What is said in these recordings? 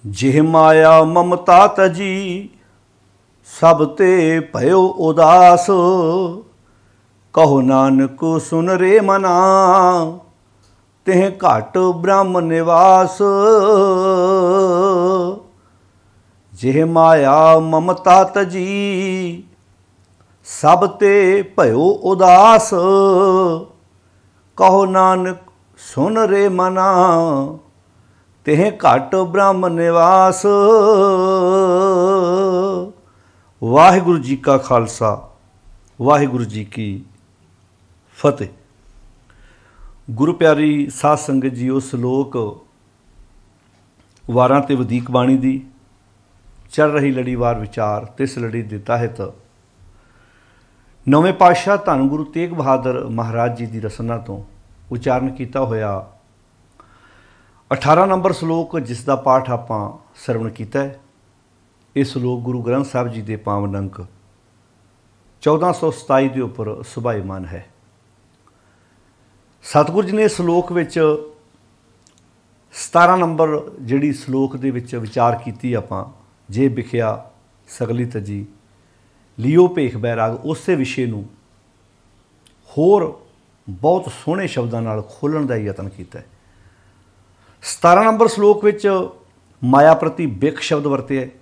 जिह माया ममता तजी सब ते भयो उदास। कहो नानक सुन रे मना तिह घट ब्रह्म निवास। जिह माया ममता तजी सब ते भयो उदास। कहो नानक सुन रे मना तिह घट ब्रह्म निवास। वाहिगुरु जी का खालसा वाहिगुरु जी की फतेह। गुरु प्यारी साध संगत जी, उस श्लोक वारां ते वधीक बाणी दी चल रही लड़ीवार विचार तिस लड़ी दे तहत नवें पातशाह धन गुरु तेग बहादुर महाराज जी की रसना तो उचारण किया होया 18 नंबर श्लोक, जिसका पाठ आपां सरवण किया है। ये श्लोक गुरु ग्रंथ साहब जी के पावन अंक 1427 के उपर सुभाईमान है। सतगुरु जी ने श्लोक विच 17 नंबर जिहड़ी श्लोक दे विच विचार की आपां, जे बिखिया सगली तजी लियो भेख बैराग, उस विषय नूं होर बहुत सोहणे शब्दां नाल खोलण दा यतन किया है। 17 नंबर श्लोक विच माया प्रति बिख शब्द वरते है।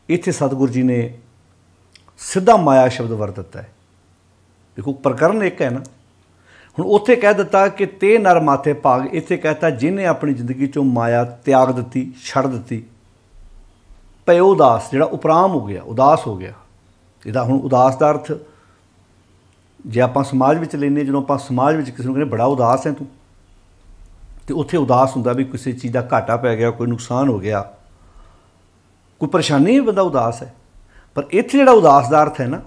इत्थे सतगुरु जी ने सीधा माया शब्द वरत दिता है। देखो प्रकरण एक है ना, हुण उत्थे कह दिता कि ते नर माथे भाग, इत्थे कहता जिन्हें अपनी जिंदगी चों माया त्याग दी, छड़ दी। भयो उदास, जिहड़ा उपराम हो गया, उदास हो गया। इहदा हुण उदास का अर्थ जे आपां समाज विच लैने, जदों आपां समाज विच किसी नूं कहने बड़ा उदास है तूं, तो उत्थे उदास हुंदा भी किसी चीज़ का घाटा पै गया, कोई नुकसान हो गया, कोई परेशानी, बंदा उदास है। पर इत्थे जिहड़ा उदास का अर्थ है ना,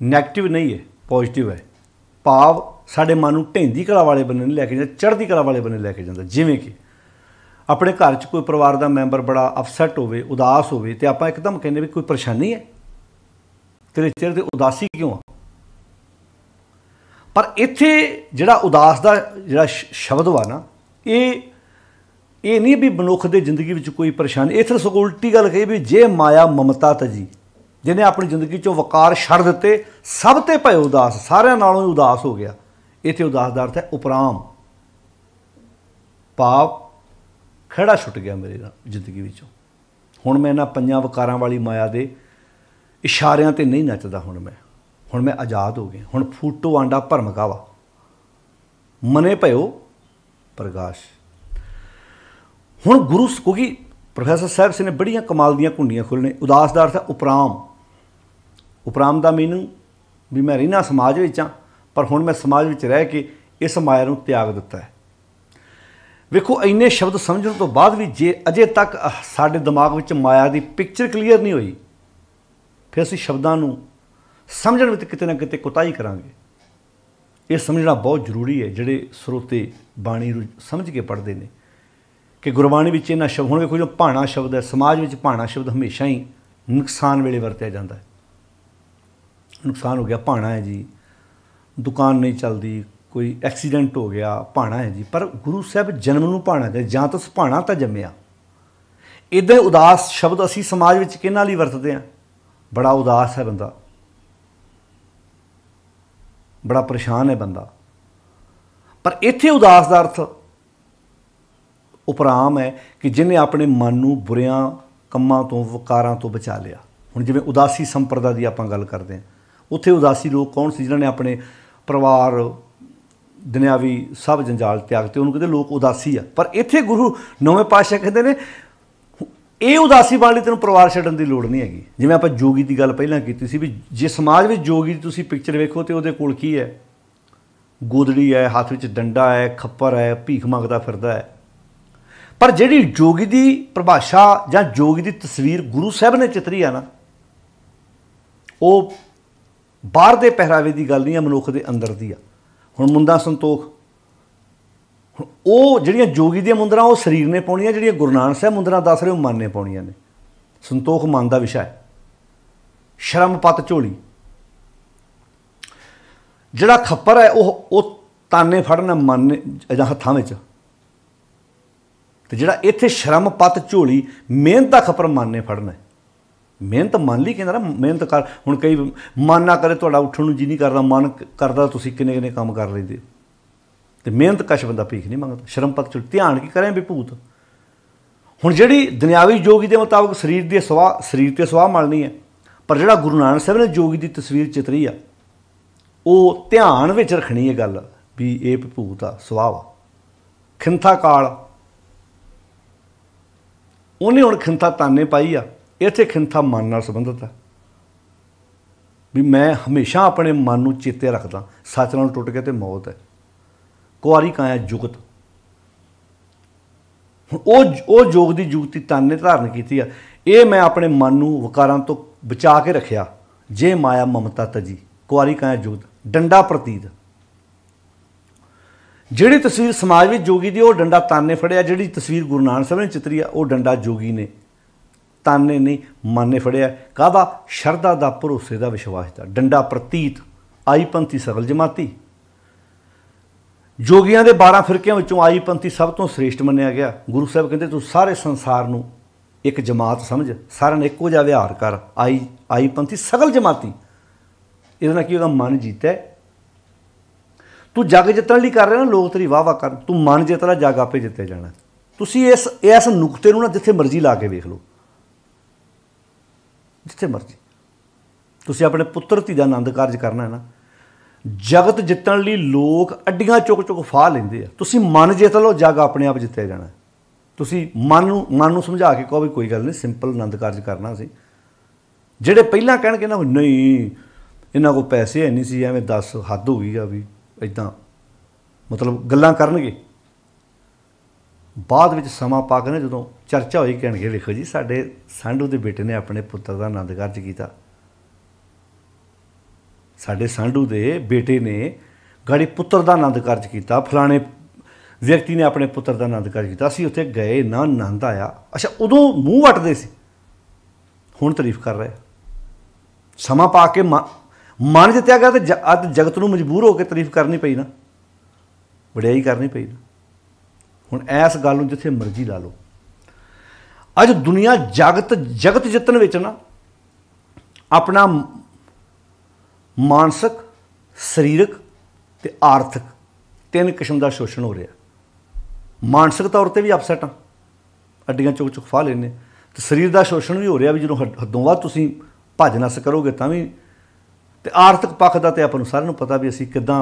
नैगेटिव नहीं है, पॉजिटिव है। भाव साडे मन नूं ढेंदी कला वाले बन्ने नहीं लैके जांदा, चढ़दी कला वाले बन्ने लैके जांदा। जिवें कि अपने घर च कोई परिवार का मैंबर बड़ा अपसैट होवे, उदास होवे, ते आपां एकदम कहने भी कोई परेशानी है, तेरे चेहरे ते उदासी क्यों आ। पर इत्थे जिहड़ा उदास का जिहड़ा शब्द वा ना, ये नहीं भी मनुख की जिंदगी में कोई परेशानी, इत्थे सगों उल्टी गल कही भी जे माया ममता तजी, जिन्हें अपनी जिंदगी चों वकार छड़ दिते, सब ते भय उदास, सारियां नालों ही उदास हो गया। इत्थे उदास का अर्थ है उपराम, भाव खड़ा छुट गया मेरी जिंदगी विचों। हुण मैं इन्हां पंजां वकारां वाली माया दे इशारियां ते नहीं नचदा। हुण मैं आज़ाद हो गया। हुण फूटो आंडा भरमका वा, मने भयो प्रकाश। हुण गुरु, क्योंकि प्रोफैसर साहब से ने बड़ियां कमाल दियां कुंडियां खोलने। उदास का अर्थ है उपराम। उपराम का मीनिंग भी मैं रहना समाज विच हां, पर हुण मैं समाज विच रह के इस माया नूं त्याग दिता है। वेखो इन्ने शब्द समझण तो बाद भी जे अजे तक साडे दिमाग विच माया की पिक्चर क्लीयर नहीं हुई, फिर असीं शब्दां नूं समझण विच किते ना किते कोताही करांगे। ये समझना बहुत जरूरी है, जिहड़े स्रोते बाणी नूं समझ के पढ़ते हैं कि गुरबाणी विच इन्हां शब्द, हुण वेखो जो भाणा शब्द है, समाज विच भाणा शब्द हमेशा ही नुकसान वेले वरतिया जाता है। नुकसान हो गया, भाणा है जी, दुकान नहीं चलती, कोई एक्सीडेंट हो गया, भाणा है जी। पर गुरु साहब जन्म नूं भाणा कहे, जां तां भाणा तां जम्मिया। इदां उदास शब्द असीं समाज विच किहनां लई वरतदे हां, बड़ा उदास है बंदा, बड़ा परेशान है बंदा। पर इत्थे उदास का अर्थ उपराम है कि जिन्हें अपने मन नूं बुरियां कम्मां तो, वकारां तो बचा लिया। हुण जिवें उदासी संप्रदा की आपां गल करते हैं, उत्थे उदासी लोग कौन सी, जिन्होंने अपने परिवार दुनियावी सब जंजाल त्यागते, उन्होंने कहते लोग उदासी आ। पर इत्थे गुरु नौवें पातशाह कहते हैं ये उदासी बन लई तैनूं परिवार छड्डण दी लोड़ नहीं हैगी। जिवें आपां जोगी की गल पहलां कीती सी भी जे समाज में जोगी की तुसीं पिक्चर वेखो तो उहदे कोल की है, गोदड़ी है, हाथ विच डंडा है, खप्पर है, भीख मंगदा फिरदा है। पर जिहड़ी जोगी की परिभाषा जां जोगी की तस्वीर गुरु साहब ने चितरी है ना, वो बाहर दे पहरावे की गल नहीं है, मनुख के अंदर दी आ। हुण मुंदा संतोख, वो जिहड़ियां जोगी दी मुंदरां वो शरीर ने पाउणियां, जिहड़ियां गुरु नानक साहब मुंदरां दस रहे हो मन ने पाउणियां ने। संतोख मन का विषय है। शर्म पत झोली, जिहड़ा खप्पर है वो ताने फड़ना मन ने जां हत्थां विच, तो जिहड़ा इत्थे श्रम पत झोली मेहनत दा खपर माने फड़ना है। मेहनत मन ली कहंदा ना, मेहनत कर। हुण कई मन ना करे तुहाडा उठण नूं जी नहीं करदा, मन करदा तुसीं किन्ने किन्ने काम कर लैंदे हो। ते मेहनत कश बंदा भीख नहीं मंगदा, श्रम पत झोली ध्यान की करें विभूत। हुण जिहड़ी दुनियावी जोगी के मुताबक शरीर ते सुआह मलनी है, पर जिहड़ा गुरु नानक साहब ने जोगी की तस्वीर चितरी आ, वो ध्यान विच रखनी है गल भी ये विभूत आ, सुआह आ। खिंथा काल उन्हें हुण खिंथा ताने पाई आ, इत्थे खिंथा मन नाल संबंधित है भी मैं हमेशा अपने मन नूं चेते रखदा, सच नाल टुट के तो मौत है। कुआरी काया जुगत, वो जोग की जुगती तन ने धारण की है। ये मैं अपने मन नूं वकारां तो बचा के रखिया, जे माया ममता तजी। कुआरी काया जुगत डंडा प्रतीत, जिहड़ी तस्वीर समाज में जोगी की, वो डंडा ताने फड़िया। जिहड़ी तस्वीर गुरु नानक साहब ने चितरी है, वो डंडा जोगी ने, ताने नहीं मन ने फड़िया। कहदा शरदा दा, भरोसे का, विश्वास का। डंडा प्रतीत आई पंथी सगल जमाती। जोगियां दे 12 फिरकियां विचों आई पंथी सब तो श्रेष्ठ मन्निया गया। गुरु साहब कहते तू सारे संसार नूं एक जमात समझ, सारिਆਂ ने एको जिहा विहार कर। आई पंथी सगल जमाती, इहदे नाल की होगा मन जीता है। तू जग जितण लई कर रहा ना, लोग तेरी वाह वाह कर, तू मन जित ला, जग आपे जित्ते जाना। तुसीं इस नुकते नूं ना जिथे मर्जी ला के वेख लो, जिथे मर्जी। तुसीं अपने पुत्तर धी दा आनंद कारज करना है ना, जगत जितण लई लोग अड्डियां चुक चुक फाह लैंदे आ। तुसीं मन जित लो, जग अपने आप जित्तिया जाना। तुसीं मन नूं समझा के कहो भी कोई गल नहीं, सिंपल आनंद कारज करना असीं। जिहड़े पहिलां कहणगे ना नहीं इन्हां कोल पैसे है नहीं सी, एवें दस हद हो गई आ भी इदां, मतलब गल्लां करनगे। बाद विच समा पा के ना जदों चर्चा होई, कहणगे वेखो जी साडे सांढू दे बेटे ने अपने पुत्तर दा आनंद कारज कीता, साडे सांढू दे बेटे ने गाड़ी पुत्तर दा आनंद कारज कीता, फलाणे व्यक्ति ने अपने पुत्तर दा आनंद कारज कीता, असीं उत्थे गए ना, आनंद आया। अच्छा उदों मूँह वटदे सी, हुण तारीफ कर रहे। समा पा के मन जित्तिया गया तो अज जगत नूं मजबूर होकर तारीफ करनी पई ना, वडियाई करनी पई ना। हुण इस गल नूं जिथे मर्जी ला लो, अज दुनिया जगत जितन विच ना अपना मानसिक, सरीरक ते आर्थिक 3 किस्म का शोषण हो रहा। मानसिक तौर पर भी अपसैट हाँ, अड्डियां चुक चुक फाह लेने, तो शरीर का शोषण भी हो रहा भी जो हदों वध तुसीं भज नस करोगे तां भी। ते आर्थिक पक्ष का तो आपां नूं सारिਆਂ नूं पता भी असीं किदां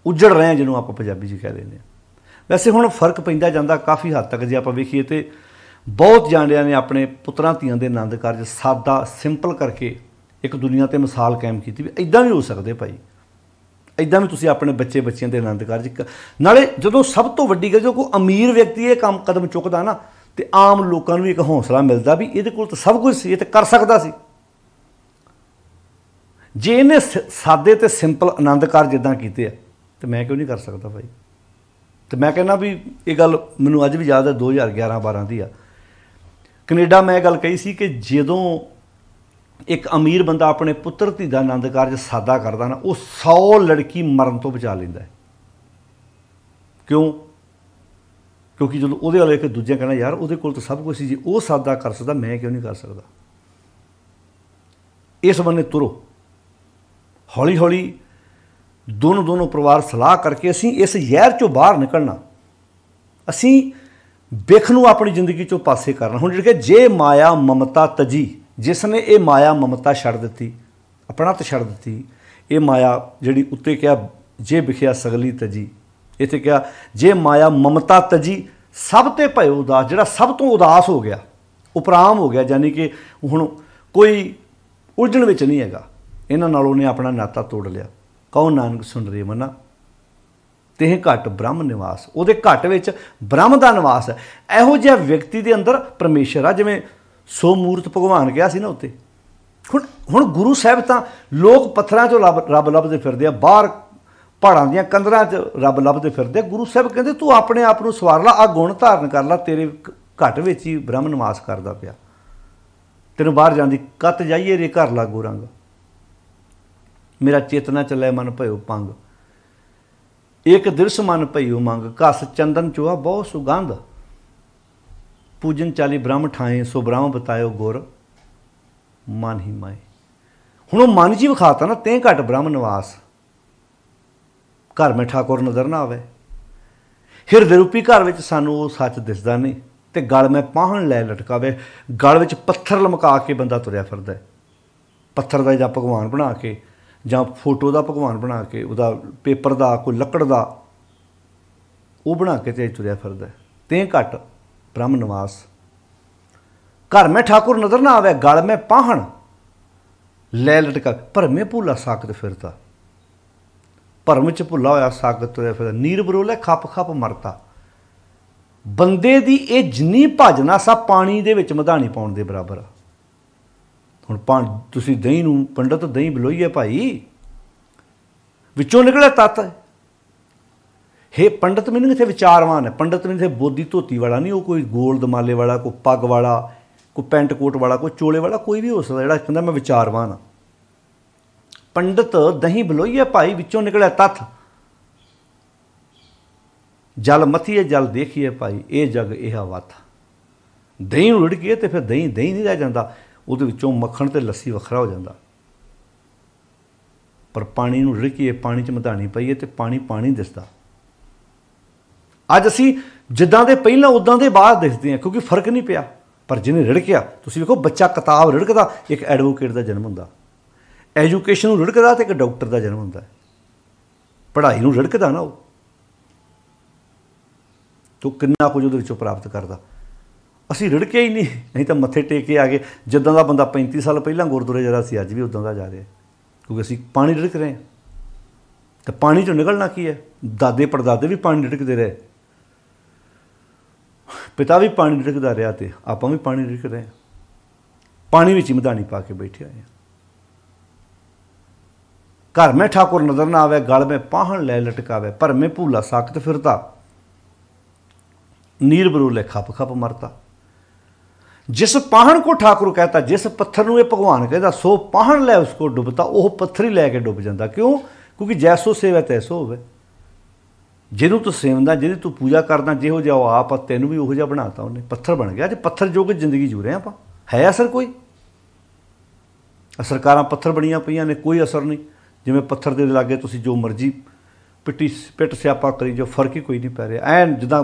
उजड़ रहे हैं, जिन्होंने आप पंजाबी जी कह देंगे। वैसे हुण फर्क पैंदा जांदा काफ़ी हद तक, जे आपां वेखीए तो बहुत जाणिਆਂ ने अपने पुत्रां धीआं दे आनंद कारज सादा सिंपल करके एक दुनिया ते मिसाल कायम की भी इदां भी हो सकते भाई, इदां भी तुसीं अपने बच्चिਆਂ दे आनंद कारज। नाले जदों सब तो वड्डी गल जो कोई अमीर व्यक्ति ये काम कदम चुकदा ना, तो आम लोगों को भी एक हौसला मिलता भी इहदे कोल तो सब कुछ सी, ये तो कर सकदा सी। जे इन्हें सादे ते सिंपल आनंद कारज इदां कीते तो मैं क्यों नहीं कर सकता भाई। तो मैं कहना भी ये गल मैनूं अज भी याद है 2011-12 की आ। कनेडा मैं गल कही सी कि जदों एक अमीर बंदा अपने पुत्र धी दा आनंद कारज सादा करदा ना, वो 100 लड़की मरण तो बचा लैंदा है। क्यों? क्योंकि जो वो वाले एक दूजे कहना यार वो कोल तो सब कुछ जी, वो सादा कर सकता, मैं क्यों नहीं कर सकता। इस बन्ने तुरो, हौली हौली दोनों परिवार सलाह करके असीं इस जहर चों बाहर निकलना, असीं बिख नूं अपनी जिंदगी चों पासे करना। हुण जिहड़े जे माया ममता तजी, जिसने ये माया ममता छड़ दी, अपना तो छड़ दी, ये माया जिहड़ी उत्ते क्या जे बिखिया सगली तजी, इत्थे क्या जे माया ममता तजी सब ते भय उदास, जिहड़ा सब तो उदास हो गया, उपराम हो गया, यानी कि हुण कोई उलझण विच नहीं हैगा, इन्हां नाल उहने अपना नाता तोड़ लिया। कहो नानक सुन रे मना तेह घट ब्रह्म निवास, उहदे घट विच ब्रह्म दा निवास है। इहो जिहा व्यक्ति दे अंदर परमेश्वर आ, जिवें सो मूर्त भगवान कहा सी ना उत्ते। हुण गुरु साहब तां लोग पत्थरां चों रब लभदे फिरदे आ, बाहर पहाड़ां दीआं कंधरां च रब लभदे फिरदे। गुरु साहब कहंदे तू अपने आप नूं सवार ला, आ गुण धारण कर ला, तेरे घट विच ही ब्रह्म निवास करदा पिया, तैनूं बाहर जाण दी कत जाइए रे घर लागो रंग, मेरा चेतना चलै मन भयो पंग, एक दिवस मन भइयो मंग, घस चंदन चोआ बहुत सुगंध। पूजन चाली ब्रह्म ठाए सो ब्रह्म बतायो गुर मन ही माए। हुण मन जी विखाता ना ते घट ब्रह्म निवास, घर में ठाकुर नज़र ना आवे। हिरदे रूपी घर में सानू वो सच दिसदा नहीं, तो गल में पाहण लै लटकावे, गल में पत्थर लमका के बंदा तुरया फिरदा है, पत्थर का जां भगवान बना के जां फोटो का भगवान बना के, उहदा पेपर का कोई लकड़ का वो बना के ते तुरया फिरदा है। ते घट ब्रह्म निवास, घर में ठाकुर नज़र ना आवे, गल में पाहण लै लटका, भरमे भूला साकत फिरदा, भरम च भुला होया साकत तुरया फिरदा, नीर बरोले खप खप मरता। बंदे दी ये जिन्नी भजना सा पानी दे विच मधानी पाउण दे बराबर आ। हुण तुसीं दही नूं पंडित दही बलोईए भाई, विचों निकले तत्त। हे पंडित मीनिंग इत्थे विचारवान है, पंडित मीनिंग इत्थे बोधी धोती वाला नहीं, वो कोई गोल दमाले वाला, कोई पग वाला, कोई पेंट कोट वाला, कोई चोले वाला, कोई भी हो सकता जिहड़ा कहंदा मैं विचारवान हाँ। पंडित दही बलोईए भाई, विचों निकले तत्थ। जल मथीए जल देखिए भाई, ये जग यह वत। दही नूं रिड़कीए तो फिर दही दही नहीं रह जाता, उहदे विचों मक्खण ते लस्सी वखरा हो जाता। पर पानी नूं रिड़कीए, पानी च मधानी पाईए तो पानी पानी दिसदा। अज असीं जिद्दां दे पहिलां उद्दां दे बाद दिखदे हैं, क्योंकि फर्क नहीं पिया। पर जिन्हें रिड़किया, तुसीं वेखो बच्चा किताब रिड़कदा, एक एडवोकेट का जन्म हुंदा, एजुकेशन नूं रिड़कदा तो एक डॉक्टर का जन्म हुंदा। पढ़ाई नूं रिड़कदा ना वो, तो किन्ना कुछ उहदे विचों प्राप्त करदा। असीं रिड़के ही नहीं तो मत्थे टेक के आ गए। जिद्दां दा बंदा 35 साल पहलां गुरदुआरे जरा सी, अज भी उदां दा जा रहा, क्योंकि असीं पानी रिड़क रहे हैं। तो पानी चों निकलना की है, दादे पड़दादे भी पानी रिड़कदे रहे, पिता भी पानी रिड़कदा रहा, तो आपां भी पानी रिड़क रहे हैं। पानी विच मधानी पा के बैठे आए हैं। घर में ठाकुर नज़र ना आवे, गल में पाहण लै लटकावे, भरमे भूला साकत फिरता, नीर बरोले खप खप मरता। जिस पाहण को ठाकुर कहता, जिस पत्थर नूं ये भगवान कहता, सो पाहण लै उसको डुबता, वह पत्थर ही लैके डुब जाता। क्यों? क्योंकि जैसो सेवै तैसो होवे। जिन्हों तू सेवदा, जिहदी तू पूजा करदा, जिहो जिहा वो आप, तैनूं भी उहो जिहा बनाता उन्हें, पत्थर बन गया। अज पत्थर जो कि जिंदगी जी रहे आपां, है असर कोई? सरकारां पत्थर बणियां पईयां ने, कोई असर नहीं। जिवें पत्थर दे लागे तुसीं जो मर्जी पिट स्यापा करी जो, फर्क ही कोई नहीं पै रहा। ऐन जिद्दां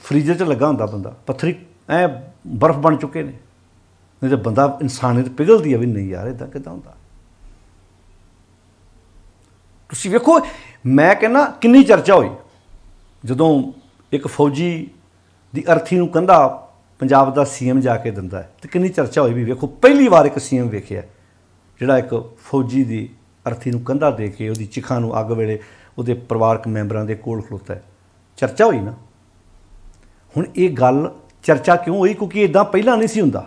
फ्रीजर च लगा हुंदा बंदा, पत्थरी ऐ बर्फ बन चुके ने। नहीं तो बंदा इंसानियत पिघलदी है भी, नहीं यार इदां किदां हुंदा। तुसीं वेखो, मैं कहना किन्नी चर्चा हुई जदों एक फौजी दी अर्थी नूं कंधा पंजाब दा सीएम जाके दिंदा है, तो किन्नी चर्चा हुई भी। वेखो पहली बार एक सीएम वेखिया जिहड़ा एक फौजी दी अर्थी नूं कंधा दे के उहदी चिखां नूं अग वेले उहदे परिवारक मैंबरां दे कोल खलोता है। चर्चा हुई ना। हुण ये गल चर्चा क्यों हुई? क्योंकि इदां पहिलां नहीं सी हुंदा।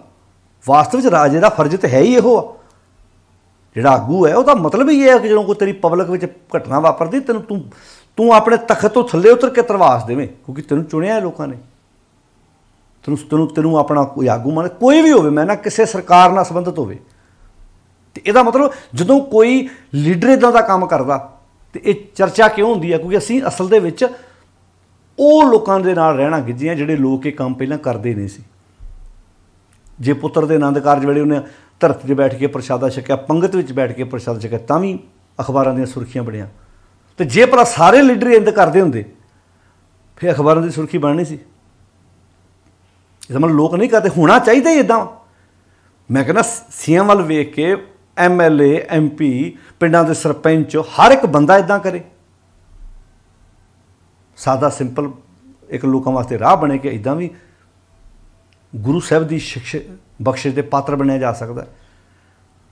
वास्तव च राजे का फर्ज तो है ही इहो आ, जिहड़ा आगू है उसका मतलब ही है कि जो कोई तेरी पब्लिक में घटना वापरती, तेन तू अपने तखत तो थल्ले उतर के तरवास देवें, क्योंकि तेन चुनिया है लोगों ने, तेनों अपना कोई आगू मान, कोई भी होवे, मैं ना किसी सरकार नाल संबंधित होवे। तो यदा मतलब जो कोई लीडर इदां दा काम करदा तो ये चर्चा क्यों होंदी है? क्योंकि असीं असल दे विच ਉਹ ਲੋਕਾਂ ਦੇ ਨਾਲ ਰਹਿਣਾ ਗਿੱਜੀਆਂ ਜਿਹੜੇ ਲੋਕ ਇਹ ਕੰਮ ਪਹਿਲਾਂ ਕਰਦੇ ਨਹੀਂ ਸੀ। ਜੇ ਪੁੱਤਰ ਦੇ ਆਨੰਦ ਕਾਰਜ ਵੇਲੇ ਉਹਨੇ ਧਰਤੀ 'ਤੇ ਬੈਠ ਕੇ ਪ੍ਰਸ਼ਾਦਾ ਛਕਿਆ, ਪੰਗਤ ਵਿੱਚ ਬੈਠ ਕੇ ਪ੍ਰਸ਼ਾਦਾ ਛਕਿਆ, ਤਾਂ ਵੀ ਅਖਬਾਰਾਂ ਦੀਆਂ ਸੁਰਖੀਆਂ ਬਣੀਆਂ। ਤੇ ਜੇ ਭਲਾ ਸਾਰੇ ਲੀਡਰ ਇੰਦ ਕਰਦੇ ਹੁੰਦੇ ਫਿਰ ਅਖਬਾਰਾਂ ਦੀ ਸੁਰਖੀ ਬਣਨੀ ਸੀ। ਇਹਦਾ ਮਤਲਬ ਲੋਕ ਨਹੀਂ ਕਰਦੇ, ਹੋਣਾ ਚਾਹੀਦਾ ਹੀ ਇੱਦਾਂ। ਮੈਂ ਕਹਿੰਦਾ ਸੀਐਮ ਵੱਲ ਵੇਖ ਕੇ MLA MP ਪਿੰਡਾਂ ਦੇ ਸਰਪੰਚ ਹਰ ਇੱਕ ਬੰਦਾ ਇੱਦਾਂ ਕਰੇ। सादा सिंपल एक लोगों वास्ते राह बने कि इदां भी गुरु साहब की बख्शिश के पात्र बनया जा सकता है।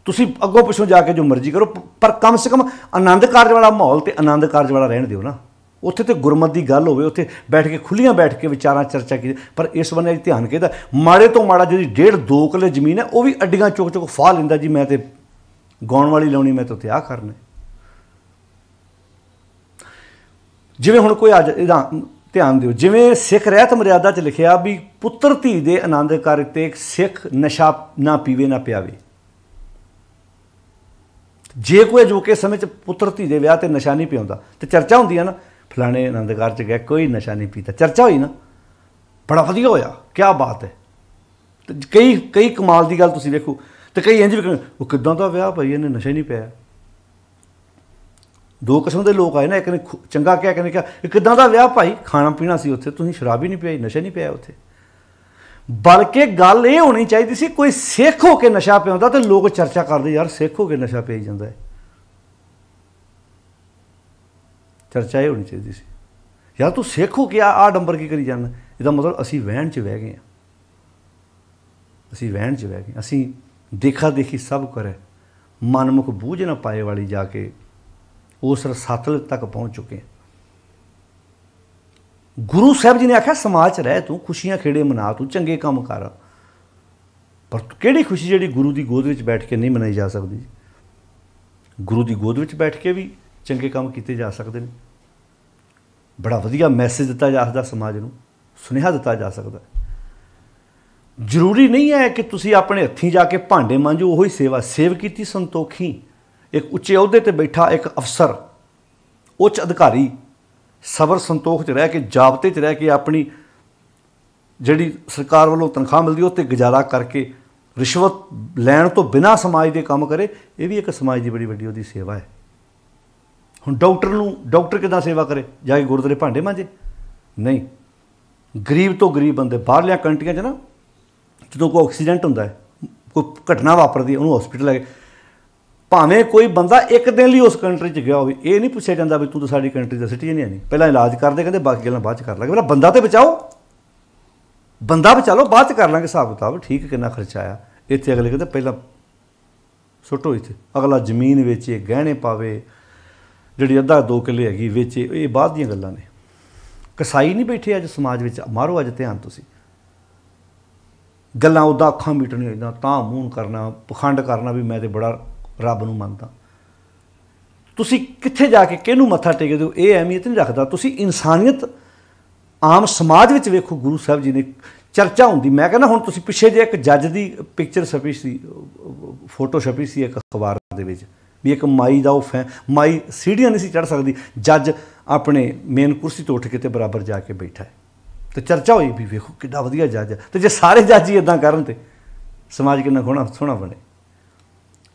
तुसीं अगों पिछों जाके जो मर्जी करो, पर कम से कम आनंद कारज वाला माहौल तो आनंद कारज वाला रहन दिओ ना। उत्थे तो गुरमत की गल होवे, उत्थे बैठ के खुलियां बैठ के विचारां चर्चा की। पर इस बने ध्यान कहता, माड़े तो माड़ा जी 1.5-2 किले जमीन है वह भी अड्डियां चुक चुक फाह लैंदा जी, मैं तो गाउण वाली लाउणी, मैं तो उत्थे आ करना। जिवें हुण कोई अज ध्यान दिओ, जिवें सिख रहत मर्यादा च लिखिया भी पुत्र धी दे आनंद कारज ते सिख नशा ना पीवे ना पियावे। जे कोई अजोके समय च पुत्र धी दे विआह ते नशा नहीं पियाउंदा तो चर्चा हुंदी है ना, फलाने आनंद कारज गए कोई नशा नहीं पीता, चर्चा हुई ना। बड़ा वधिया होया, क्या बात है। तो कई कई कमाल की गल तुसीं वेखो, तो कई इंज भी वो किदां दा विआह भाई, इन्हें नशा ही नहीं पाया। दो किस्म के लोग आए ना, एक ने चंगा क्या, कहने क्या किदां दा विआह भाई, खाना पीना सी उत्थे, तुसीं शराब ही नहीं पियाई, नशा नहीं पाया उत्थे। बल्कि गल ये होनी चाहिए सी, कोई सिख हो के नशा पियाउंदा तो लोग चर्चा करते, यार सिख हो के नशा पियाई जाता है। चर्चा ये होनी चाहिए सी, यार तू सिख हो के आ डंबर की करी जाना। इसका मतलब असी वहन च बह गए, असी वहन च बह गए, असी देखा देखी सब करे, मनमुख बूझ ना पाए वाली जाके उस रसातल तक पहुँच चुके हैं। गुरु साहब जी ने आख्या समाज च रह, तू खुशियां खेड़े मना, तू चंगे काम कर, पर किहड़ी खुशी जिहड़ी गुरु की गोद में बैठ के नहीं मनाई जा सकती। गुरु की गोद में बैठ के भी चंगे काम किए जा सकते हैं। बड़ा वधिया मैसेज दिता जा सकता, समाज को सुनेहा दिता जा सकता। जरूरी नहीं है कि तुसी अपने हत्थीं जाके भांडे मांजो, वही सेवा। सेव की संतोखी, एक उच्चे अहुदे ते बैठा एक अफसर, उच्च अधिकारी सबर संतोख च रह के, जाबते च रह के, अपनी जिहड़ी सरकार वालों तनख्वाह मिलती उत्ते गुजारा करके रिश्वत लैण तो बिना समाज के काम करे, ये भी एक समाज की बड़ी वड्डी उहदी सेवा है। हुण डॉक्टर किदां सेवा करे, जाके गुरुद्वारे भांडे मांजे? नहीं। गरीब तो गरीब बंदे बाहरलियां कंट्रियां च ना, जो कोई एक्सीडेंट होंदा है, कोई घटना वापरदी, उन्होंने हॉस्पिटल लगे, भावें कोई बंदा एक दिन लिए उस कंट्री च गया हो, ये नहीं पूछा जाता भी तू तो साडी कंट्री का सिटीजन ही नहीं, पहला इलाज करते, कहते बाकी गल्लां बाद च कर लांगे, पहला बंदा तो बचाओ, बंदा बचा लो, बाद च कर लांगे हिसाब किताब, ठीक कितना खर्चा आया। इत्थे अगले कहते पहला सुट्टो, इत्थे अगला जमीन वेचे, गहने पावे, जिहड़ी अद्धा 2 किले हैगी वेचे, ये बाद दीयां गल्लां ने। कसाई नहीं बैठे अज समाज में, मारो अज ध्यान तुसीं, गल्लां उदा अखां मीटणियां, इदां तां मूंह करना, पखंड करना भी मैं तो बड़ा रब नूं मनदा। तुसीं कित्थे जाके किहनूं मत्था टेकदे हो, ये अहमियत नहीं रखदा। तुसीं इंसानियत आम समाज विच वेखो, गुरु साहब जी ने चर्चा हुंदी। मैं कहना हुण तुसीं पिछे जे एक जज की पिक्चर छपी सी, फोटो छपी सी एक अखबार दे विच, भी एक माई का वो माई सीढ़ियां नहीं सी चढ़ सकती, जज अपने मेन कुर्सी तो उठ के ते बराबर जाके बैठा है, तो चर्चा हुई भी वेखो कितना वधिया जज है। तो जे सारे जज ही इदां करन ते समाज कितना सोहना बने।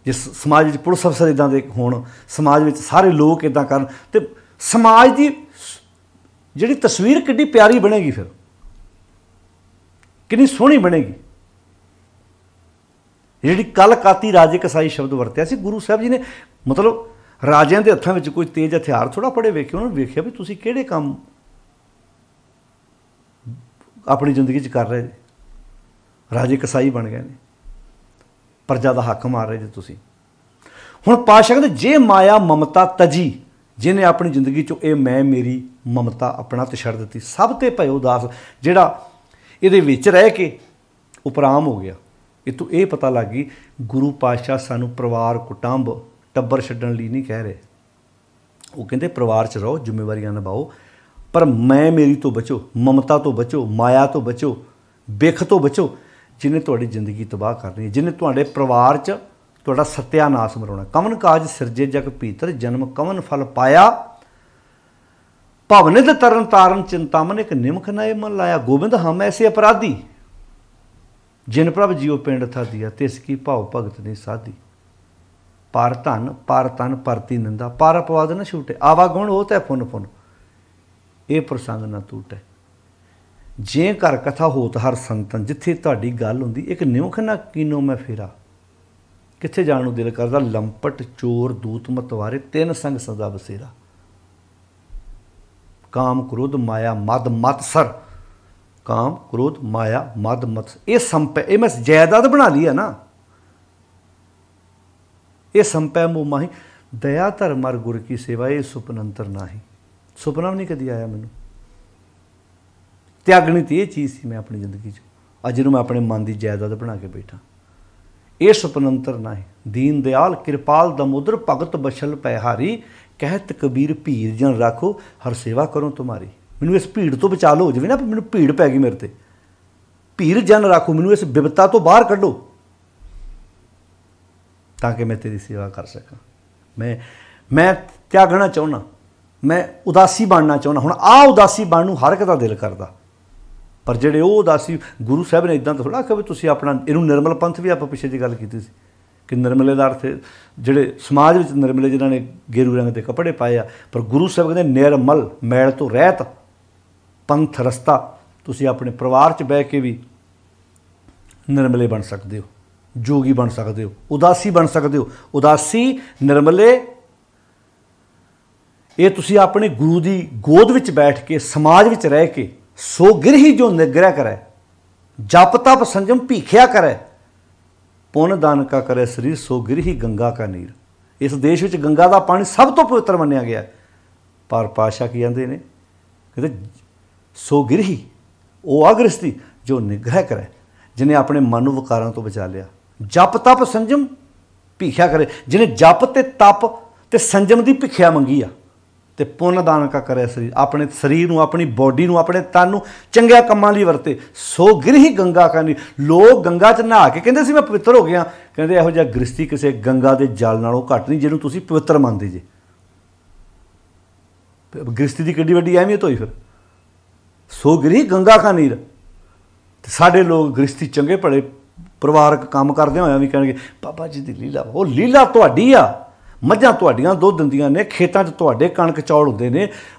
जे समाज में पुलिस अफसर इदां दे होण, समाज में सारे लोग इदां करन, तो समाज की जिहड़ी तस्वीर कितनी प्यारी बनेगी, फिर कितनी सोहनी बनेगी। जिहड़ी कल काती राजे कसाई शब्द वरत्या सी गुरु साहब जी ने, मतलब राजिਆਂ के हत्थों में कोई तेज हथियार थोड़ा पड़े वेखे, उन्होंने वेख्या भी तुसीं किहड़े काम अपनी जिंदगी च कर रहे जी, राजे कसाई बन गए ने, प्रजा का हक मार रहे जी तुसीं। हुण पातशाह कहते जे माया ममता तजी, जिन्हें अपनी जिंदगी चो ये मैं मेरी ममता अपना तो छड़ दी, सब ते भयो उदास, जिहड़ा इहदे विच रह के उपराम हो गया। इतों ये पता लग गई गुरु पातशाह सानू परिवार कुटुंब टब्बर छड्डण लई नहीं कह रहे, वो कहते परिवार च रहो, जिम्मेवारियां निभाओ, पर मैं मेरी तो बचो, ममता तो बचो, माया तो बचो, बिख तो बचो, जिन्हें तुहाडी जिंदगी तबाह करनी है, जिन्हें तुहाडे परिवार च तुहाडा सत्यानाश मराउणा। कवन काज सिरजे जग भीतर, जन्म कवन फल पाया, भवनिध तरन तारन चिंतामन, एक निमख नए मन लाया, गोबिंद हम ऐसे अपराधी, जिन प्रभ जियो पिंड था दिया, तिसकी भाव भगत ने साधी, पार धन पार तन परती निंदा, पार अपवाद न छूटे, आवागुण हो तै फुन फुन, ये प्रसंग न टूटे। जे घर कथा होत हर संतन, जिथे तुहाडी गल हुंदी, एक निमख ना कीनो मैं फेरा, कित्थे जाण नूं दिल करदा, लंपट चोर दूत मतवारे, तिन संग सदा बसेरा, काम क्रोध माया मद मत्सर, काम क्रोध माया मद मत्सर, ये संपै, ये मैं जायदाद बना ली है ना, ये संपै मोह माही, दया धर मर गुर की सेवा, ये सुपन अंतर नाही, सुपना भी नहीं कदी आया मैनू, त्यागनी तो ये चीज़ सी मैं अपनी जिंदगी अज जिन्हों मैं अपने मन की जायदाद बना के बैठा, ये सुपनंतर ना है। दीन दयाल कृपाल दमोदर भगत बछल पैहारी, कहत कबीर भीड़ जन राखो, हर सेवा करो तुम्हारी। मैनू इस भीड़ तो बचा लो, जिवें ना मैनू भीड़ पै गई मेरे ते, भीड़ जन राखो, मैनू इस बिपता तो बाहर कढो, ताकि मैं तेरी सेवा कर सका। मैं त्यागना चाहुंदा, मैं उदासी बनना चाहुंदा। हुण आ उदासी बनन नूं हर एक दा दिल करदा, पर ਜਿਹੜੇ ਉਹ ਉਦਾਸੀ ਗੁਰੂ ਸਾਹਿਬ ਨੇ ਇਦਾਂ ਥੋੜ੍ਹਾ ਆਖਿਆ ਵੀ ਤੁਸੀਂ ਆਪਣਾ ਇਹਨੂੰ ਨਿਰਮਲ ਪੰਥ ਵੀ ਆਪਾਂ ਪਿੱਛੇ ਜਿਹੀ ਗੱਲ ਕੀਤੀ ਸੀ ਕਿ ਨਿਰਮਲੇ ਦਾ ਅਰਥ ਜਿਹੜੇ ਸਮਾਜ ਵਿੱਚ ਨਿਰਮਲੇ ਜਿਨ੍ਹਾਂ ਨੇ ਗੇਰੂ ਰੰਗ ਦੇ ਕੱਪੜੇ ਪਾਏ ਆ, ਪਰ ਗੁਰੂ ਸਾਹਿਬ ਕਹਿੰਦੇ ਨਿਰਮਲ ਮੈਲ ਤੋਂ ਰਹਿਤ ਪੰਥ ਰਸਤਾ। ਤੁਸੀਂ ਆਪਣੇ ਪਰਿਵਾਰ 'ਚ ਬਹਿ ਕੇ ਵੀ ਨਿਰਮਲੇ ਬਣ ਸਕਦੇ ਹੋ, ਜੋਗੀ ਬਣ ਸਕਦੇ ਹੋ, ਉਦਾਸੀ ਬਣ ਸਕਦੇ ਹੋ। ਉਦਾਸੀ ਨਿਰਮਲੇ ਇਹ ਤੁਸੀਂ ਆਪਣੇ ਗੁਰੂ ਦੀ ਗੋਦ ਵਿੱਚ ਬੈਠ ਕੇ ਸਮਾਜ ਵਿੱਚ ਰਹਿ ਕੇ ਸੋ ਗਿਰਹੀ ਜੋ ਨਿਗ੍ਰਹਿ ਕਰੈ ਜਪ ਤਪ ਸੰਜਮ ਭੀਖਿਆ ਕਰੈ ਪੁੰਨ ਦਾਨ ਕਾ ਕਰੇ ਸਰੀਰ ਸੋ ਗਿਰਹੀ ਗੰਗਾ ਕਾ ਨੀਰ। ਇਸ ਦੇਸ਼ ਵਿੱਚ ਗੰਗਾ ਦਾ ਪਾਣੀ ਸਭ ਤੋਂ ਪਵਿੱਤਰ ਮੰਨਿਆ ਗਿਆ। ਪਰ ਪਾਤਸ਼ਾਹ ਕੀ ਕਹਿੰਦੇ ਨੇ, ਕਹਿੰਦੇ ਸੋ ਗਿਰਹੀ ਉਹ ਆ ਗ੍ਰਸਤੀ ਜੋ ਨਿਗ੍ਰਹਿ ਕਰੇ, ਜਿਹਨੇ ਆਪਣੇ ਮਨ ਨੂੰ ਵਿਕਾਰਾਂ ਤੋਂ ਬਚਾ ਲਿਆ। ਜਪ ਤਪ ਸੰਜਮ ਭੀਖਿਆ ਕਰੇ, ਜਿਹਨੇ ਜਪ ਤੇ ਤਪ ਤੇ ਸੰਜਮ ਦੀ ਭਿੱਖਿਆ ਮੰਗੀ ਆ। ਤੇ ਪੁੰਨ ਦਾਨ ਕਾ ਕਰੇ ਸਰੀਰ, ਆਪਣੇ ਸਰੀਰ ਨੂੰ ਆਪਣੀ ਬੋਡੀ ਨੂੰ ਆਪਣੇ ਤਨ ਨੂੰ ਚੰਗਿਆਂ ਕੰਮਾਂ ਲਈ ਵਰਤੇ। ਸੋ ਗਿਰਹੀ ਗੰਗਾ ਕਾ ਨੀ। ਲੋਕ ਗੰਗਾ 'ਚ ਨਹਾ ਕੇ ਕਹਿੰਦੇ ਸੀ ਮੈਂ ਪਵਿੱਤਰ ਹੋ ਗਿਆ, ਕਹਿੰਦੇ ਇਹੋ ਜਿਹਾ ਗ੍ਰਸਤੀ ਕਿਸੇ ਗੰਗਾ ਦੇ ਜਲ ਨਾਲੋਂ ਘੱਟ ਨਹੀਂ ਜਿਹਨੂੰ ਤੁਸੀਂ ਪਵਿੱਤਰ ਮੰਨਦੇ ਜੇ। ਗ੍ਰਸਤੀ ਦੀ ਕਿੱਡੀ ਵੱਡੀ ਅਹਿਮੀਅਤ ਹੋਈ ਫਿਰ। ਸੋ ਗਿਰਹੀ ਗੰਗਾ ਕਾ ਨੀਰ। ਤੇ ਸਾਡੇ ਲੋਕ ਗ੍ਰਸਤੀ ਚੰਗੇ ਭਲੇ ਪਰਿਵਾਰਕ ਕੰਮ ਕਰਦਿਆਂ ਹੋਇਆਂ ਵੀ ਕਹਿਣਗੇ ਬਾਬਾ ਜੀ ਦੀ ਲੀਲਾ। ਉਹ ਲੀਲਾ ਤੁਹਾਡੀ ਆ, ਮੱਝਾਂ ਤੁਹਾਡੀਆਂ ਦੁੱਧ ਦਿੰਦੀਆਂ ਨੇ, ਖੇਤਾਂ 'ਚ ਤੁਹਾਡੇ ਕਣਕ ਚੌਲ ਹੁੰਦੇ ਨੇ,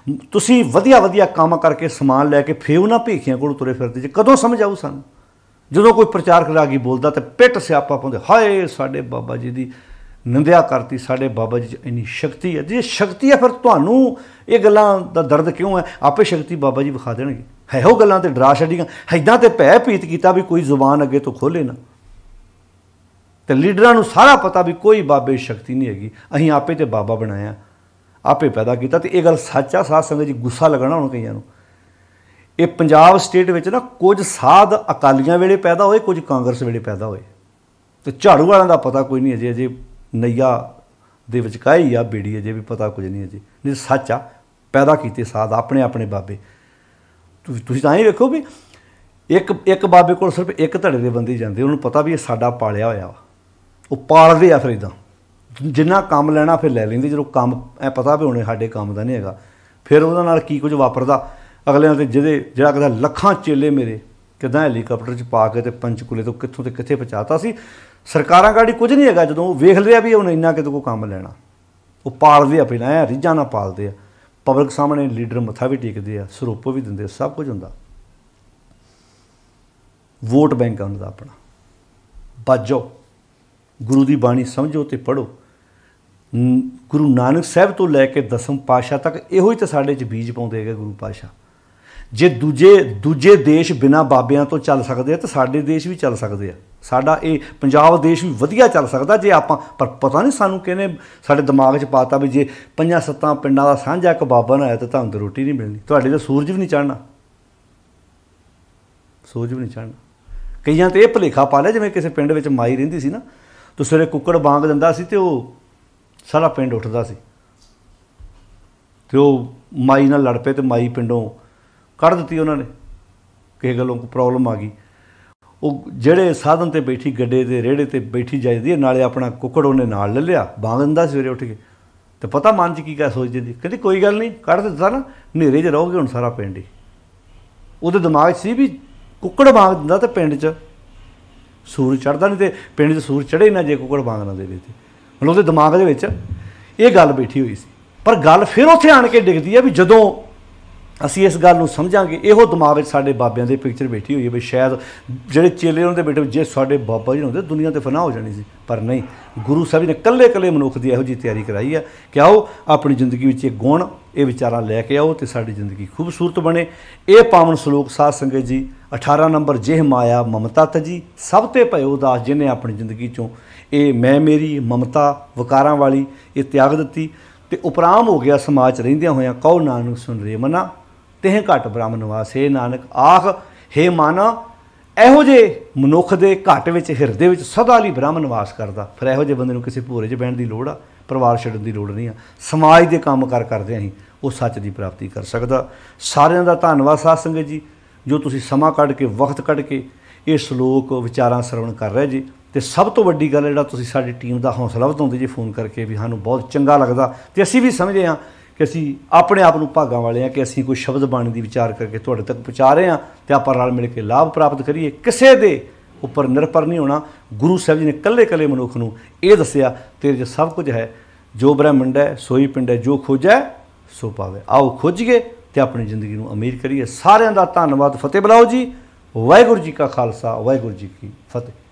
ਤੁਸੀਂ ਵਧੀਆ ਵਧੀਆ ਕੰਮ ਕਰਕੇ ਸਮਾਨ ਲੈ ਕੇ ਫੇਰ ਉਹਨਾਂ ਭੇਖੀਆਂ ਕੋਲ ਤੁਰੇ ਫਿਰਦੇ ਜੇ। ਕਦੋਂ ਸਮਝ ਆਊ ਸਾਨੂੰ? ਜਦੋਂ ਕੋਈ ਪ੍ਰਚਾਰਕ ਰਾਗੀ ਬੋਲਦਾ ਤੇ ਪਿੱਟ ਸਿਆਪਾ ਪਾਉਂਦੇ, ਹਾਏ ਸਾਡੇ ਬਾਬਾ ਜੀ ਦੀ ਨਿੰਦਿਆ ਕਰਤੀ, ਸਾਡੇ ਬਾਬਾ ਜੀ 'ਚ ਇੰਨੀ ਸ਼ਕਤੀ ਹੈ। ਜੇ ਸ਼ਕਤੀ ਹੈ ਫਿਰ ਤੁਹਾਨੂੰ ਇਹ ਗੱਲਾਂ ਦਾ ਦਰਦ ਕਿਉਂ ਹੈ? ਆਪੇ ਸ਼ਕਤੀ ਬਾਬਾ ਜੀ ਵਿਖਾ ਦੇਣਗੇ। ਹੈ ਉਹ ਗੱਲਾਂ ਤੇ ਡਰਾ ਛੱਡੀਆਂ, ਇੱਦਾਂ ਤੇ ਭੈ ਭੀਤ ਕੀਤਾ ਵੀ ਕੋਈ ਜ਼ੁਬਾਨ ਅੱਗੇ ਤੋਂ ਖੋਲ੍ਹੇ ਨਾ। ਤੇ ਲੀਡਰਾਂ ਨੂੰ ਸਾਰਾ ਪਤਾ ਵੀ ਕੋਈ ਬਾਬੇ ਸ਼ਕਤੀ ਨਹੀਂ ਹੈਗੀ, ਅਸੀਂ ਆਪੇ ਤੇ ਬਾਬਾ ਬਣਾਇਆ, ਆਪੇ ਪੈਦਾ ਕੀਤਾ। ਤੇ ਇਹ ਗੱਲ ਸੱਚ ਆ। ਸਾਧ ਸੰਗਤ ਜੀ ਗੁੱਸਾ ਲੱਗਣਾ ਹੁਣ ਕਈਆਂ ਨੂੰ। ਇਹ ਪੰਜਾਬ ਸਟੇਟ ਵਿੱਚ ਨਾ ਕੁਝ ਸਾਧ ਅਕਾਲੀਆਂ ਵੇਲੇ ਪੈਦਾ ਹੋਏ, ਕੁਝ ਕਾਂਗਰਸ ਵੇਲੇ ਪੈਦਾ ਹੋਏ। ਤੇ ਝਾੜੂ ਵਾਲਿਆਂ ਦਾ ਪਤਾ ਕੋਈ ਨਹੀਂ ਅਜੇ ਨਈਆ ਦੇ ਵਿਚਕਾਈ ਆ ਬੇੜੀ, ਅਜੇ ਵੀ ਪਤਾ ਕੁਝ ਨਹੀਂ ਅਜੇ। ਨਹੀਂ ਸੱਚ ਆ, ਪੈਦਾ ਕੀਤੇ ਸਾਧ ਆਪਣੇ ਆਪਣੇ ਬਾਬੇ। ਤੁਸੀਂ ਤਾਂ ਹੀ ਵੇਖੋ ਵੀ ਇੱਕ ਬਾਬੇ ਕੋਲ ਸਿਰਫ ਇੱਕ ਧੜੇ ਦੇ ਬੰਦੇ ਜਾਂਦੇ, ਉਹਨੂੰ ਪਤਾ ਵੀ ਇਹ ਸਾਡਾ ਪਾਲਿਆ ਹੋਇਆ ਵਾ। ਉਹ ਪਾਲਦੇ ਆ ਫਿਰ ਇੱਦਾਂ, ਜਿੰਨਾ ਕੰਮ ਲੈਣਾ ਫਿਰ ਲੈ ਲੈਂਦੇ। ਜਦੋਂ ਕੰਮ ਐ ਪਤਾ ਵੀ ਹੁਣੇ ਸਾਡੇ ਕੰਮ ਦਾ ਨਹੀਂ ਹੈਗਾ, ਫਿਰ ਉਹਦੇ ਨਾਲ ਕੀ ਕੁਝ ਵਾਪਰਦਾ ਅਗਲਿਆਂ ਦੇ। ਜਿਹੜਾ ਕਹਿੰਦਾ ਲੱਖਾਂ ਚੇਲੇ ਮੇਰੇ ਕਿੱਦਾਂ ਹੈਲੀਕਾਪਟਰ 'ਚ ਪਾ ਕੇ ਤੇ ਪੰਚਕੂਲੇ ਤੋਂ ਕਿੱਥੋਂ ਤੇ ਕਿੱਥੇ ਪਹੁੰਚਾਤਾ ਸੀ। ਸਰਕਾਰਾਂ ਗਾੜੀ ਕੁਝ ਨਹੀਂ ਹੈਗਾ, ਜਦੋਂ ਉਹ ਵੇਖ ਲਿਆ ਵੀ ਉਹਨੇ ਇੰਨਾ ਕਿਤੇ ਕੋਈ ਕੰਮ ਲੈਣਾ, ਉਹ ਪਾਲਦੇ ਆ ਪਹਿਲਾਂ, ਐ ਰੀਝਾਂ ਨਾਲ ਪਾਲਦੇ ਆ। ਪਬਲਿਕ ਸਾਹਮਣੇ ਲੀਡਰ ਮੱਥਾ ਵੀ ਟੇਕਦੇ ਆ, ਸਰੂਪ ਵੀ ਦਿੰਦੇ, ਸਭ ਕੁਝ ਹੁੰਦਾ। ਵੋਟ ਬੈਂਕ ਆ ਉਹਨਾਂ ਦਾ ਆਪਣਾ। ਬਾਜੋ ਗੁਰੂ ਦੀ ਬਾਣੀ ਸਮਝੋ ਤੇ ਪੜ੍ਹੋ। ਗੁਰੂ ਨਾਨਕ ਸਾਹਿਬ ਤੋਂ ਲੈ ਕੇ ਦਸਮ ਪਾਤਸ਼ਾਹ ਤੱਕ ਇਹੋ ਹੀ ਤਾਂ ਸਾਡੇ 'ਚ ਬੀਜ ਪਾਉਂਦੇ ਹੈਗੇ ਗੁਰੂ ਪਾਤਸ਼ਾਹ। ਜੇ ਦੂਜੇ ਦੇਸ਼ ਬਿਨਾਂ ਬਾਬਿਆਂ ਤੋਂ ਚੱਲ ਸਕਦੇ ਆ ਤਾਂ ਸਾਡੇ ਦੇਸ਼ ਵੀ ਚੱਲ ਸਕਦੇ ਆ। ਸਾਡਾ ਇਹ ਪੰਜਾਬ ਦੇਸ਼ ਵੀ ਵਧੀਆ ਚੱਲ ਸਕਦਾ ਜੇ ਆਪਾਂ, ਪਰ ਪਤਾ ਨਹੀਂ ਸਾਨੂੰ ਕਿਹਨੇ ਸਾਡੇ ਦਿਮਾਗ 'ਚ ਪਾਤਾ ਵੀ ਜੇ 5-7 ਪਿੰਡਾਂ ਦਾ ਸਾਂਝਾ ਇੱਕ ਬਾਬਾ ਨਾ ਆਇਆ ਤਾਂ ਤੁਹਾਨੂੰ ਤਾਂ ਰੋਟੀ ਨਹੀਂ ਮਿਲਣੀ, ਤੁਹਾਡੇ ਤਾਂ ਸੂਰਜ ਵੀ ਨਹੀਂ ਚੜ੍ਹਨਾ, ਸੂਰਜ ਵੀ ਨਹੀਂ ਚੜ੍ਹਨਾ। ਕਈਆਂ ਤੇ ਇਹ ਭੁਲੇਖਾ ਪਾ ਲਿਆ ਜਿਵੇਂ ਕਿਸੇ ਪਿੰਡ ਵਿੱਚ ਮਾਈ ਰਹਿੰਦੀ ਸੀ ਨਾ, ਤਾਂ ਸਵੇਰੇ ਕੁੱਕੜ ਬਾਂਗ ਦਿੰਦਾ ਸੀ ਤੇ ਉਹ ਸਾਰਾ ਪਿੰਡ ਉੱਠਦਾ ਸੀ। ਤੇ ਉਹ ਮਾਈ ਨਾਲ ਲੜ ਪਏ ਤੇ ਮਾਈ ਪਿੰਡੋਂ ਕੱਢ ਦਿੱਤੀ ਉਹਨਾਂ ਨੇ, ਕਿਸੇ ਗੱਲੋਂ ਕੋਈ ਪ੍ਰੋਬਲਮ ਆ ਗਈ। ਉਹ ਜਿਹੜੇ ਸਾਧਨ 'ਤੇ ਬੈਠੀ, ਗੱਡੇ ਦੇ ਰੇੜੇ 'ਤੇ ਬੈਠੀ ਜਾਂਦੀ ਹੈ, ਨਾਲੇ ਆਪਣਾ ਕੁੱਕੜ ਉਹਨੇ ਨਾਲ ਲੈ ਲਿਆ, ਬਾਂਗ ਦਿੰਦਾ ਸਵੇਰੇ ਉੱਠ ਕੇ। ਤੇ ਪਤਾ ਮਨ 'ਚ ਕੀ ਕਹਿ ਸੋਚਦੀ ਸੀ, ਕਹਿੰਦੀ ਕੋਈ ਗੱਲ ਨਹੀਂ, ਕੱਢ ਦਿੱਤਾ ਨਾ, ਹਨੇਰੇ 'ਚ ਰਹੋਗੇ ਹੁਣ ਸਾਰਾ ਪਿੰਡ ਹੀ। ਉਹਦੇ ਦਿਮਾਗ 'ਚ ਸੀ ਵੀ ਕੁੱਕੜ ਬਾਂਗ ਦਿੰਦਾ ਤੇ ਪਿੰਡ 'ਚ ਸੂਰਜ ਚੜ੍ਹਦਾ ਨਹੀਂ, ਤੇ ਪਿੰਡ 'ਚ ਸੂਰਜ ਚੜ੍ਹੇ ਨਾ ਜੇ ਕੁੱਕੜ ਬਾਂਗ ਨਾ ਦੇਵੇ। ਤੇ ਮਤਲਬ ਉਹਦੇ ਦਿਮਾਗ ਦੇ ਵਿੱਚ ਇਹ ਗੱਲ ਬੈਠੀ ਹੋਈ ਸੀ। ਪਰ ਗੱਲ ਫਿਰ ਉੱਥੇ ਆਣ ਕੇ ਡਿੱਗਦੀ ਹੈ ਵੀ ਜਦੋਂ ਅਸੀਂ ਇਸ ਗੱਲ ਨੂੰ ਸਮਝਾਂਗੇ, ਇਹੋ ਦਿਮਾਗ ਵਿੱਚ ਸਾਡੇ ਬਾਬਿਆਂ ਦੇ ਪਿਕਚਰ ਬੈਠੀ ਹੋਈ ਹੈ ਵੀ ਸ਼ਾਇਦ ਜਿਹੜੇ ਚੇਲੇ ਉਹਨਾਂ ਦੇ ਬੇਟੇ ਜੇ ਸਾਡੇ ਬਾਬਾ ਜੀ ਹੁੰਦੇ ਦੁਨੀਆ 'ਤੇ ਫਨਾਹ ਹੋ ਜਾਣੀ ਸੀ। ਪਰ ਨਹੀਂ, ਗੁਰੂ ਸਾਹਿਬ ਨੇ ਇਕੱਲੇ ਮਨੁੱਖ ਦੀ ਇਹੋ ਜਿਹੀ ਤਿਆਰੀ ਕਰਾਈ ਹੈ ਕਿ ਆਓ ਆਪਣੀ ਜ਼ਿੰਦਗੀ ਵਿੱਚ ਇਹ ਗੁਣ, ਇਹ ਵਿਚਾਰਾਂ ਲੈ ਕੇ ਆਓ ਤੇ ਸਾਡੀ ਜ਼ਿੰਦਗੀ ਖੂਬਸੂਰਤ ਬਣੇ। ਇਹ ਪਾਵਨ ਸ਼ਲੋਕ ਸਾਧ ਸੰਗਤ ਜੀ 18 ਨੰਬਰ, ਜਿਹ ਮਾਇਆ ਮਮਤਾ ਤਜੀ ਸਭ ਤੇ ਭਇਓ ਉਦਾਸ, ਜਿਹਨੇ ਆਪਣੀ ਜ਼ਿੰਦਗੀ 'ਚੋਂ ਇਹ ਮੈਂ ਮੇਰੀ ਮਮਤਾ ਵਿਕਾਰਾਂ ਵਾਲੀ ਇਹ ਤਿਆਗ ਦਿੱਤੀ ਤੇ ਉਪਰਾਮ ਹੋ ਗਿਆ ਸਮਾਜ 'ਚ ਰਹਿੰਦਿਆਂ ਹੋਇਆਂ। ਕਹੋ ਨਾਨਕ ਸੁਣ ਰੇ ਮਨਾ ਤਿਹ ਘਟ ਬ੍ਰਹਮ ਨਿਵਾਸ। ਹੇ ਨਾਨਕ ਆਖ, ਹੇ ਮਨ, ਇਹੋ ਜਿਹੇ ਮਨੁੱਖ ਦੇ ਘਟ ਵਿੱਚ ਹਿਰਦੇ ਵਿੱਚ ਸਦਾ ਲਈ ਬ੍ਰਹਮ ਨਿਵਾਸ ਕਰਦਾ। ਫਿਰ ਇਹੋ ਜਿਹੇ ਬੰਦੇ ਨੂੰ ਕਿਸੇ ਭੋਰੇ 'ਚ ਬਹਿਣ ਦੀ ਲੋੜ ਆ, ਪਰਿਵਾਰ ਛੱਡਣ ਦੀ ਲੋੜ ਨਹੀਂ ਆ। ਸਮਾਜ ਦੇ ਕੰਮ ਕਰਦੇ ਅਸੀਂ ਉਹ ਸੱਚ ਦੀ ਪ੍ਰਾਪਤੀ ਕਰ ਸਕਦਾ। ਸਾਰਿਆਂ ਦਾ ਧੰਨਵਾਦ ਸਾਧ ਸੰਗਤ ਜੀ, ਜੋ ਤੁਸੀਂ ਸਮਾਂ ਕੱਢ ਕੇ, ਵਕਤ ਕੱਢ ਕੇ ਇਹ ਸ਼ਲੋਕ ਵਿਚਾਰਾਂ ਸਰਵਣ ਕਰ ਰਹੇ ਜੀ। ਤੇ ਸਭ ਤੋਂ ਵੱਡੀ ਗੱਲ ਜਿਹੜਾ ਤੁਸੀਂ ਸਾਡੀ ਟੀਮ ਦਾ ਹੌਸਲਾ ਵਧਾਉਂਦੇ ਜੀ ਫੋਨ ਕਰਕੇ, ਵੀ ਸਾਨੂੰ ਬਹੁਤ ਚੰਗਾ ਲੱਗਦਾ ਤੇ ਅਸੀਂ ਵੀ ਸਮਝਦੇ ਹਾਂ कि असी अपने आप ਨੂੰ ਭਾਗਾਂ ਵਾਲੇ ਹਾਂ कि ਅਸੀਂ ਕੋਈ ਸ਼ਬਦ ਬਾਣੀ ਦੀ ਵਿਚਾਰ ਕਰਕੇ ਤੁਹਾਡੇ ਤੱਕ ਪਹੁੰਚਾ ਰਹੇ ਹਾਂ ਤੇ ਆਪਾਂ ਰਲ ਮਿਲ ਕੇ ਲਾਭ ਪ੍ਰਾਪਤ ਕਰੀਏ। ਕਿਸੇ ਦੇ ਉੱਪਰ ਨਿਰਭਰ ਨਹੀਂ ਹੋਣਾ। ਗੁਰੂ ਸਾਹਿਬ ਜੀ ਨੇ ਕੱਲੇ ਕੱਲੇ ਮਨੁੱਖ ਨੂੰ ਇਹ ਦੱਸਿਆ ਤੇਰੇ 'ਚ ਸਭ ਕੁਝ ਹੈ, ਜੋ ਬ੍ਰਹਮੰਡ ਹੈ ਸੋਈ ਪਿੰਡ ਹੈ, ਜੋ ਖੋਜੈ ਸੋ ਪਾਵੇ। ਆਓ ਖੋਜੀਏ ਤੇ ਆਪਣੀ ਜ਼ਿੰਦਗੀ ਨੂੰ ਅਮੀਰ ਕਰੀਏ। ਸਾਰਿਆਂ ਦਾ ਧੰਨਵਾਦ। ਫਤਿਹ ਬੁਲਾਓ ਜੀ। ਵਾਹਿਗੁਰੂ ਜੀ ਕਾ ਖਾਲਸਾ, ਵਾਹਿਗੁਰੂ ਜੀ ਕੀ ਫਤਿਹ।